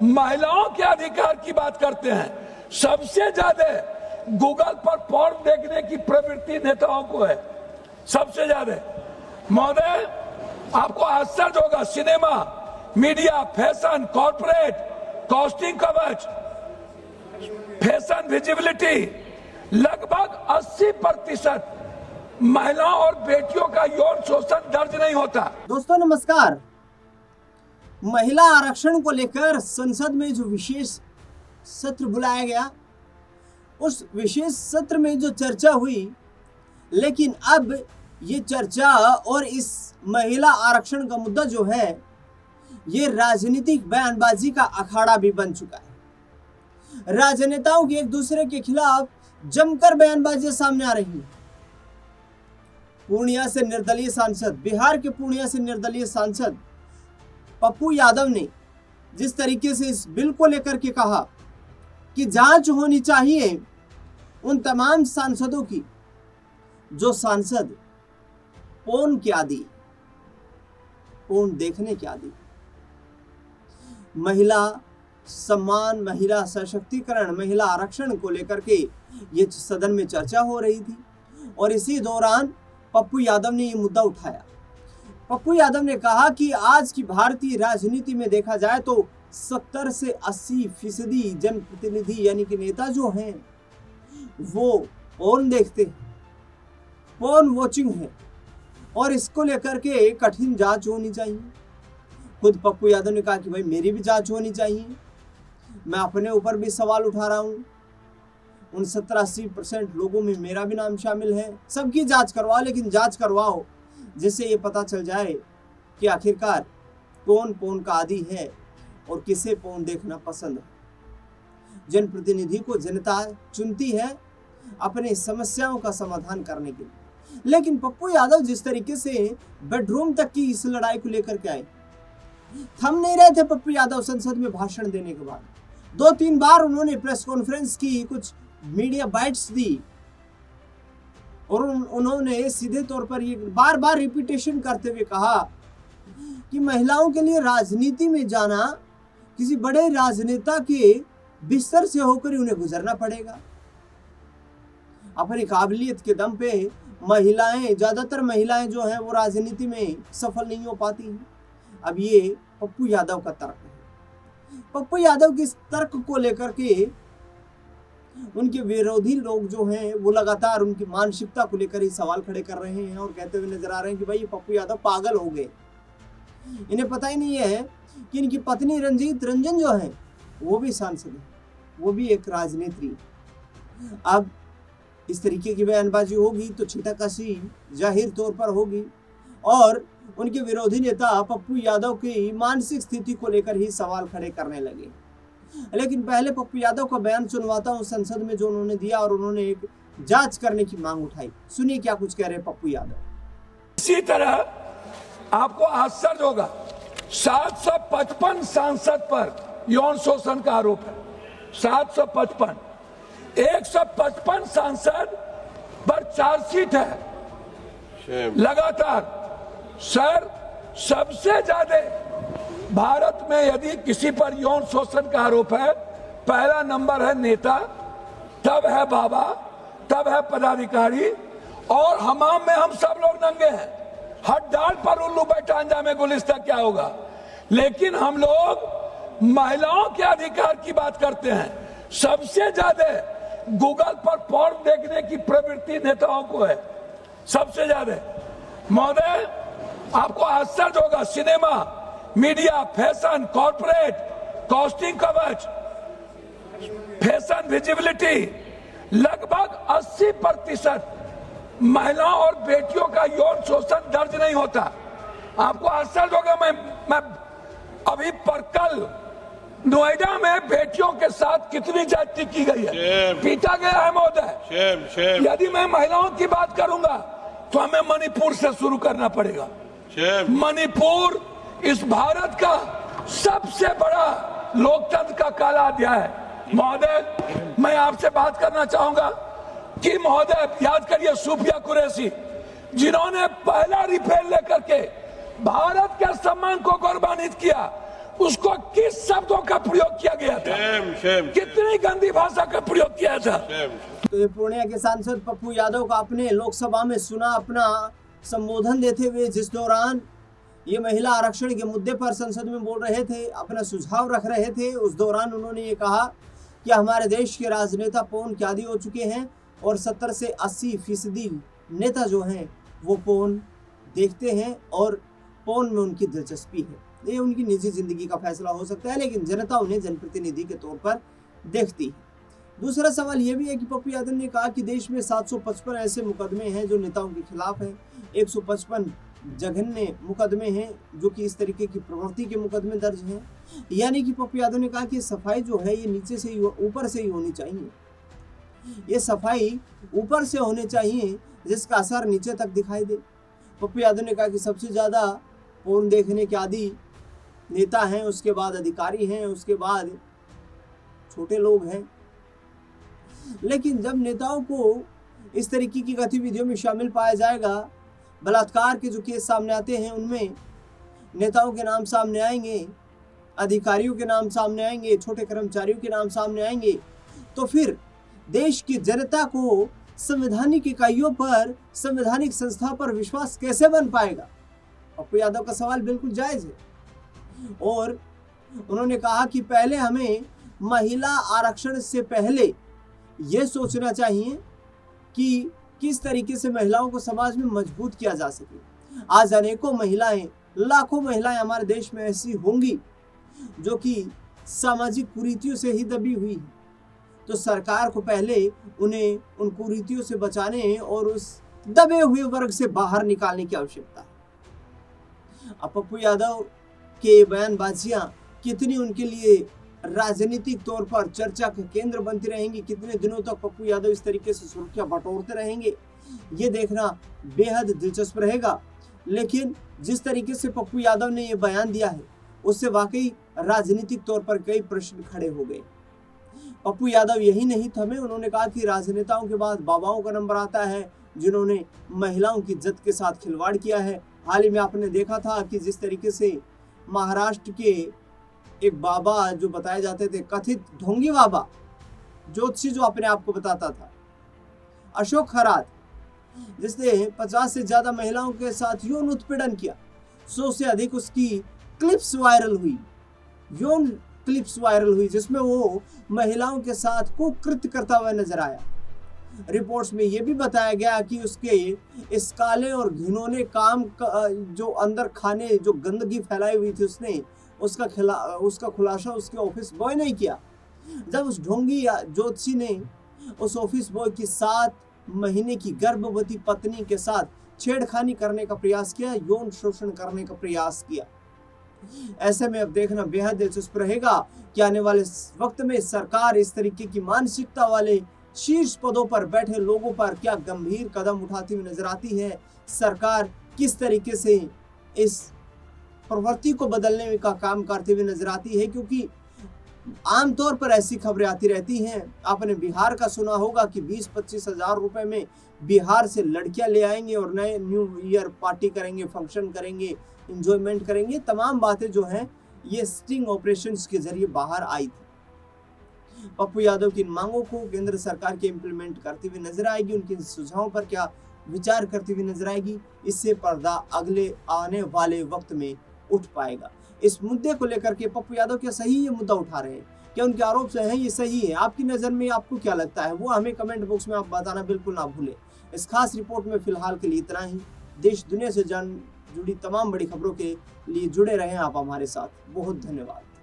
महिलाओं के अधिकार की बात करते हैं। सबसे ज्यादा गूगल पर पोर्न देखने की प्रवृत्ति नेताओं को है, सबसे ज्यादा। महोदय, आपको आश्चर्य होगा, cinema, media, fashion, corporate, costing कवच, फैशन विजिबिलिटी, लगभग 80% महिलाओं और बेटियों का यौन शोषण दर्ज नहीं होता। दोस्तों नमस्कार। महिला आरक्षण को लेकर संसद में जो विशेष सत्र बुलाया गया, उस विशेष सत्र में जो चर्चा हुई, लेकिन अब ये चर्चा और इस महिला आरक्षण का मुद्दा जो है, ये राजनीतिक बयानबाजी का अखाड़ा भी बन चुका है। राजनेताओं की एक दूसरे के खिलाफ जमकर बयानबाजी सामने आ रही है। पूर्णिया से निर्दलीय सांसद, बिहार के पूर्णिया से निर्दलीय सांसद पप्पू यादव ने जिस तरीके से इस बिल को लेकर के कहा कि जांच होनी चाहिए उन तमाम सांसदों की जो सांसद पोर्न के आदी, पोर्न देखने के आदी। महिला सम्मान, महिला सशक्तिकरण, महिला आरक्षण को लेकर के ये सदन में चर्चा हो रही थी और इसी दौरान पप्पू यादव ने ये मुद्दा उठाया। पप्पू यादव ने कहा कि आज की भारतीय राजनीति में देखा जाए तो 70 से 80% जनप्रतिनिधि यानी कि नेता जो हैं वो पोर्न देखते हैं, पोर्न वॉचिंग है और इसको लेकर के कठिन जांच होनी चाहिए। खुद पप्पू यादव ने कहा कि भाई मेरी भी जांच होनी चाहिए, मैं अपने ऊपर भी सवाल उठा रहा हूँ, उन 70-80% लोगों में मेरा भी नाम शामिल है। सबकी जांच करवाओ, लेकिन जांच करवाओ जिससे ये पता चल जाए कि आखिरकार कौन पोर्न का आदी है और किसे पोर्न देखना पसंद है। जनप्रतिनिधि को जनता चुनती है अपनी समस्याओं का समाधान करने के लिए, लेकिन पप्पू यादव जिस तरीके से बेडरूम तक की इस लड़ाई को लेकर के आए, थम नहीं रहे थे। पप्पू यादव संसद में भाषण देने के बाद 2-3 बार उन्होंने प्रेस कॉन्फ्रेंस की, कुछ मीडिया बाइट्स दी और उन्होंने सीधे तौर पर ये बार बार रिपीटेशन करते हुए कहा कि महिलाओं के लिए राजनीति में जाना किसी बड़े राजनेता के बिस्तर से होकर ही उन्हें गुजरना पड़ेगा। अपनी काबिलियत के दम पे महिलाएं, ज्यादातर महिलाएं जो हैं वो राजनीति में सफल नहीं हो पाती हैं। अब ये पप्पू यादव का तर्क है। पप्पू यादव के इस तर्क को लेकर के उनके विरोधी लोग जो हैं वो लगातार उनकी मानसिकता को लेकर ही सवाल खड़े कर रहे हैं और कहते हुए नजर आ रहे हैं कि भाई ये पप्पू यादव पागल हो गए, इन्हें पता ही नहीं है कि इनकी पत्नी रंजीत रंजन जो है वो भी सांसद है, वो भी एक राजनेत्री। अब इस तरीके की बयानबाजी होगी तो छीटाकशी जाहिर तौर पर होगी और उनके विरोधी नेता पप्पू यादव की मानसिक स्थिति को लेकर ही सवाल खड़े करने लगे। लेकिन पहले पप्पू यादव का बयान सुनवाता हूं संसद में जो उन्होंने दिया और उन्होंने एक जांच करने की मांग उठाई। सुनिए क्या कुछ कह रहे पप्पू यादव। इसी तरह आपको आश्चर्य होगा, 755 सांसद पर यौन शोषण का आरोप है। 755, 155 सांसद पर चार्जशीट है लगातार। सर, सबसे ज्यादा भारत में यदि किसी पर यौन शोषण का आरोप है, पहला नंबर है नेता, तब है बाबा, तब है पदाधिकारी और हमाम में हम सब लोग नंगे हैं। हर डाल पर उल्लू बैठा, अंजाम गुलिस्ता क्या होगा। लेकिन हम लोग महिलाओं के अधिकार की बात करते हैं। सबसे ज्यादा गूगल पर पोर्न देखने की प्रवृत्ति नेताओं को है, सबसे ज्यादा। महोदय, आपको आश्चर्य होगा, cinema, media, fashion, corporate, costing कवच, फैशन विजिबिलिटी, लगभग 80% महिलाओं और बेटियों का यौन शोषण दर्ज नहीं होता। आपको आश्चर्य होगा, मैं अभी परकल नोएडा में बेटियों के साथ कितनी ज्यादती की गई है, पीटा गया है महोदय। यदि मैं महिलाओं की बात करूंगा तो हमें मणिपुर से शुरू करना पड़ेगा। मणिपुर इस भारत का सबसे बड़ा लोकतंत्र का काला अध्याय है। महोदय, मैं आपसे बात करना चाहूंगा कि महोदय याद करिए सूफिया कुरैशी, जिन्होंने पहला रिफेल लेकर के भारत के सम्मान को गौरवान्वित किया, उसको किस शब्दों का प्रयोग किया गया था, कितनी गंदी भाषा का प्रयोग किया था। तो ये पूर्णिया के सांसद पप्पू यादव का अपने लोकसभा में सुना अपना संबोधन देते हुए, जिस दौरान ये महिला आरक्षण के मुद्दे पर संसद में बोल रहे थे, अपना सुझाव रख रहे थे। उस दौरान उन्होंने ये कहा कि हमारे देश के राजनेता पौन के आदी हो चुके हैं और 70 से 80% नेता जो हैं वो पौन देखते हैं और पौन में उनकी दिलचस्पी है। ये उनकी निजी जिंदगी का फैसला हो सकता है, लेकिन जनता उन्हें जनप्रतिनिधि के तौर पर देखती है। दूसरा सवाल यह भी है कि पप्पू यादव ने कहा कि देश में 755 ऐसे मुकदमे हैं जो नेताओं के खिलाफ हैं, 155 जघन्य मुकदमे हैं जो कि इस तरीके की प्रवृत्ति के मुकदमे दर्ज हैं। यानी कि पप्पू यादव ने कहा कि सफाई जो है ये नीचे से ही ऊपर से ही होनी चाहिए, ये सफाई ऊपर से होनी चाहिए जिसका असर नीचे तक दिखाई दे। पप्पू यादव ने कहा कि सबसे ज़्यादा पोर्न देखने के आदी नेता हैं, उसके बाद अधिकारी हैं, उसके बाद छोटे लोग हैं। लेकिन जब नेताओं को इस तरीके की गतिविधियों में शामिल पाया जाएगा, बलात्कार के जो केस सामने आते हैं उनमें नेताओं के नाम सामने आएंगे, अधिकारियों के नाम सामने आएंगे, छोटे कर्मचारियों के नाम सामने आएंगे, तो फिर देश की जनता को संवैधानिक इकाइयों पर, संवैधानिक संस्था पर विश्वास कैसे बन पाएगा। पप्पू यादव का सवाल बिल्कुल जायज है। और उन्होंने कहा कि पहले हमें महिला आरक्षण से पहले ये सोचना चाहिए कि किस तरीके से महिलाओं को समाज में मजबूत किया जा सके। आज अनेकों महिलाएं, लाखों महिलाएं हमारे देश में ऐसी होंगी जो कि सामाजिक कुरीतियों से ही दबी हुई है। तो सरकार को पहले उन्हें उन कुरीतियों से बचाने और उस दबे हुए वर्ग से बाहर निकालने की आवश्यकता है। अब पप्पू यादव के बयानबाजियां कितनी उनके लिए राजनीतिक तौर पर चर्चा का केंद्र बनती रहेंगी, कितने दिनों तक पप्पू यादव इस तरीके से सुर्खियां बटोरते रहेंगे, ये देखना बेहद दिलचस्प रहेगा। लेकिन जिस तरीके से पप्पू यादव ने ये बयान दिया है उससे वाकई राजनीतिक तौर पर कई प्रश्न खड़े हो गए। पप्पू यादव यही नहीं थमे, उन्होंने कहा कि राजनेताओं के बाद बाबाओं का नंबर आता है जिन्होंने महिलाओं की इज्जत के साथ खिलवाड़ किया है। हाल ही में आपने देखा था कि जिस तरीके से महाराष्ट्र के एक बाबा जो बताए जाते थे, कथित ढोंगी बाबा, ज्योतिषी जो अपने आप को बताता था, अशोक खरात, जिसने 50 से ज्यादा महिलाओं के साथ यौन उत्पीड़न किया, 100 से अधिक उसकी क्लिप्स वायरल हुई, यौन क्लिप्स वायरल हुई जिसमें वो महिलाओं के साथ कुकृत्य करता हुआ नजर आया। रिपोर्ट्स में यह भी बताया गया कि उसके इस काले और घिनौने काम का जो अंदर खाने जो गंदगी फैलाई हुई थी उसका खुलासा उसके ऑफिस बॉय ने किया। जब उस ढोंगी ज्योतिषी ने उस ऑफिस बॉय की 7 महीने की गर्भवती पत्नी के साथ छेड़खानी करने का प्रयास किया, यौन शोषण करने का प्रयास किया। ऐसे में अब देखना बेहद दिलचस्प रहेगा कि आने वाले वक्त में सरकार इस तरीके की मानसिकता वाले शीर्ष पदों पर बैठे लोगों पर क्या गंभीर कदम उठाती हुई नजर आती है। सरकार किस तरीके से इस प्रवृत्ति को बदलने का काम करते हुए नजर आती है, क्योंकि आमतौर पर ऐसी खबरें आती रहती हैं। आपने बिहार का सुना होगा कि 20-25 हजार रुपए में बिहार से लड़कियां ले आएंगे और नए न्यू ईयर पार्टी करेंगे, फंक्शन करेंगे, इंजॉयमेंट करेंगे। तमाम बातें जो हैं ये स्टिंग ऑपरेशंस के जरिए बाहर आई थी। पप्पू यादव की इन मांगों को केंद्र सरकार के इम्प्लीमेंट करती हुई नजर आएगी, उनके सुझावों पर क्या विचार करती हुई नजर आएगी, इससे पर्दा अगले आने वाले वक्त में उठ पाएगा। इस मुद्दे को लेकर के पप्पू यादव क्या सही ये मुद्दा उठा रहे हैं, क्या उनके आरोप से हैं ये सही है? आपकी नज़र में आपको क्या लगता है वो हमें कमेंट बॉक्स में आप बताना बिल्कुल ना भूलें। इस खास रिपोर्ट में फिलहाल के लिए इतना ही। देश दुनिया से जुड़ी तमाम बड़ी खबरों के लिए जुड़े रहें आप हमारे साथ। बहुत धन्यवाद।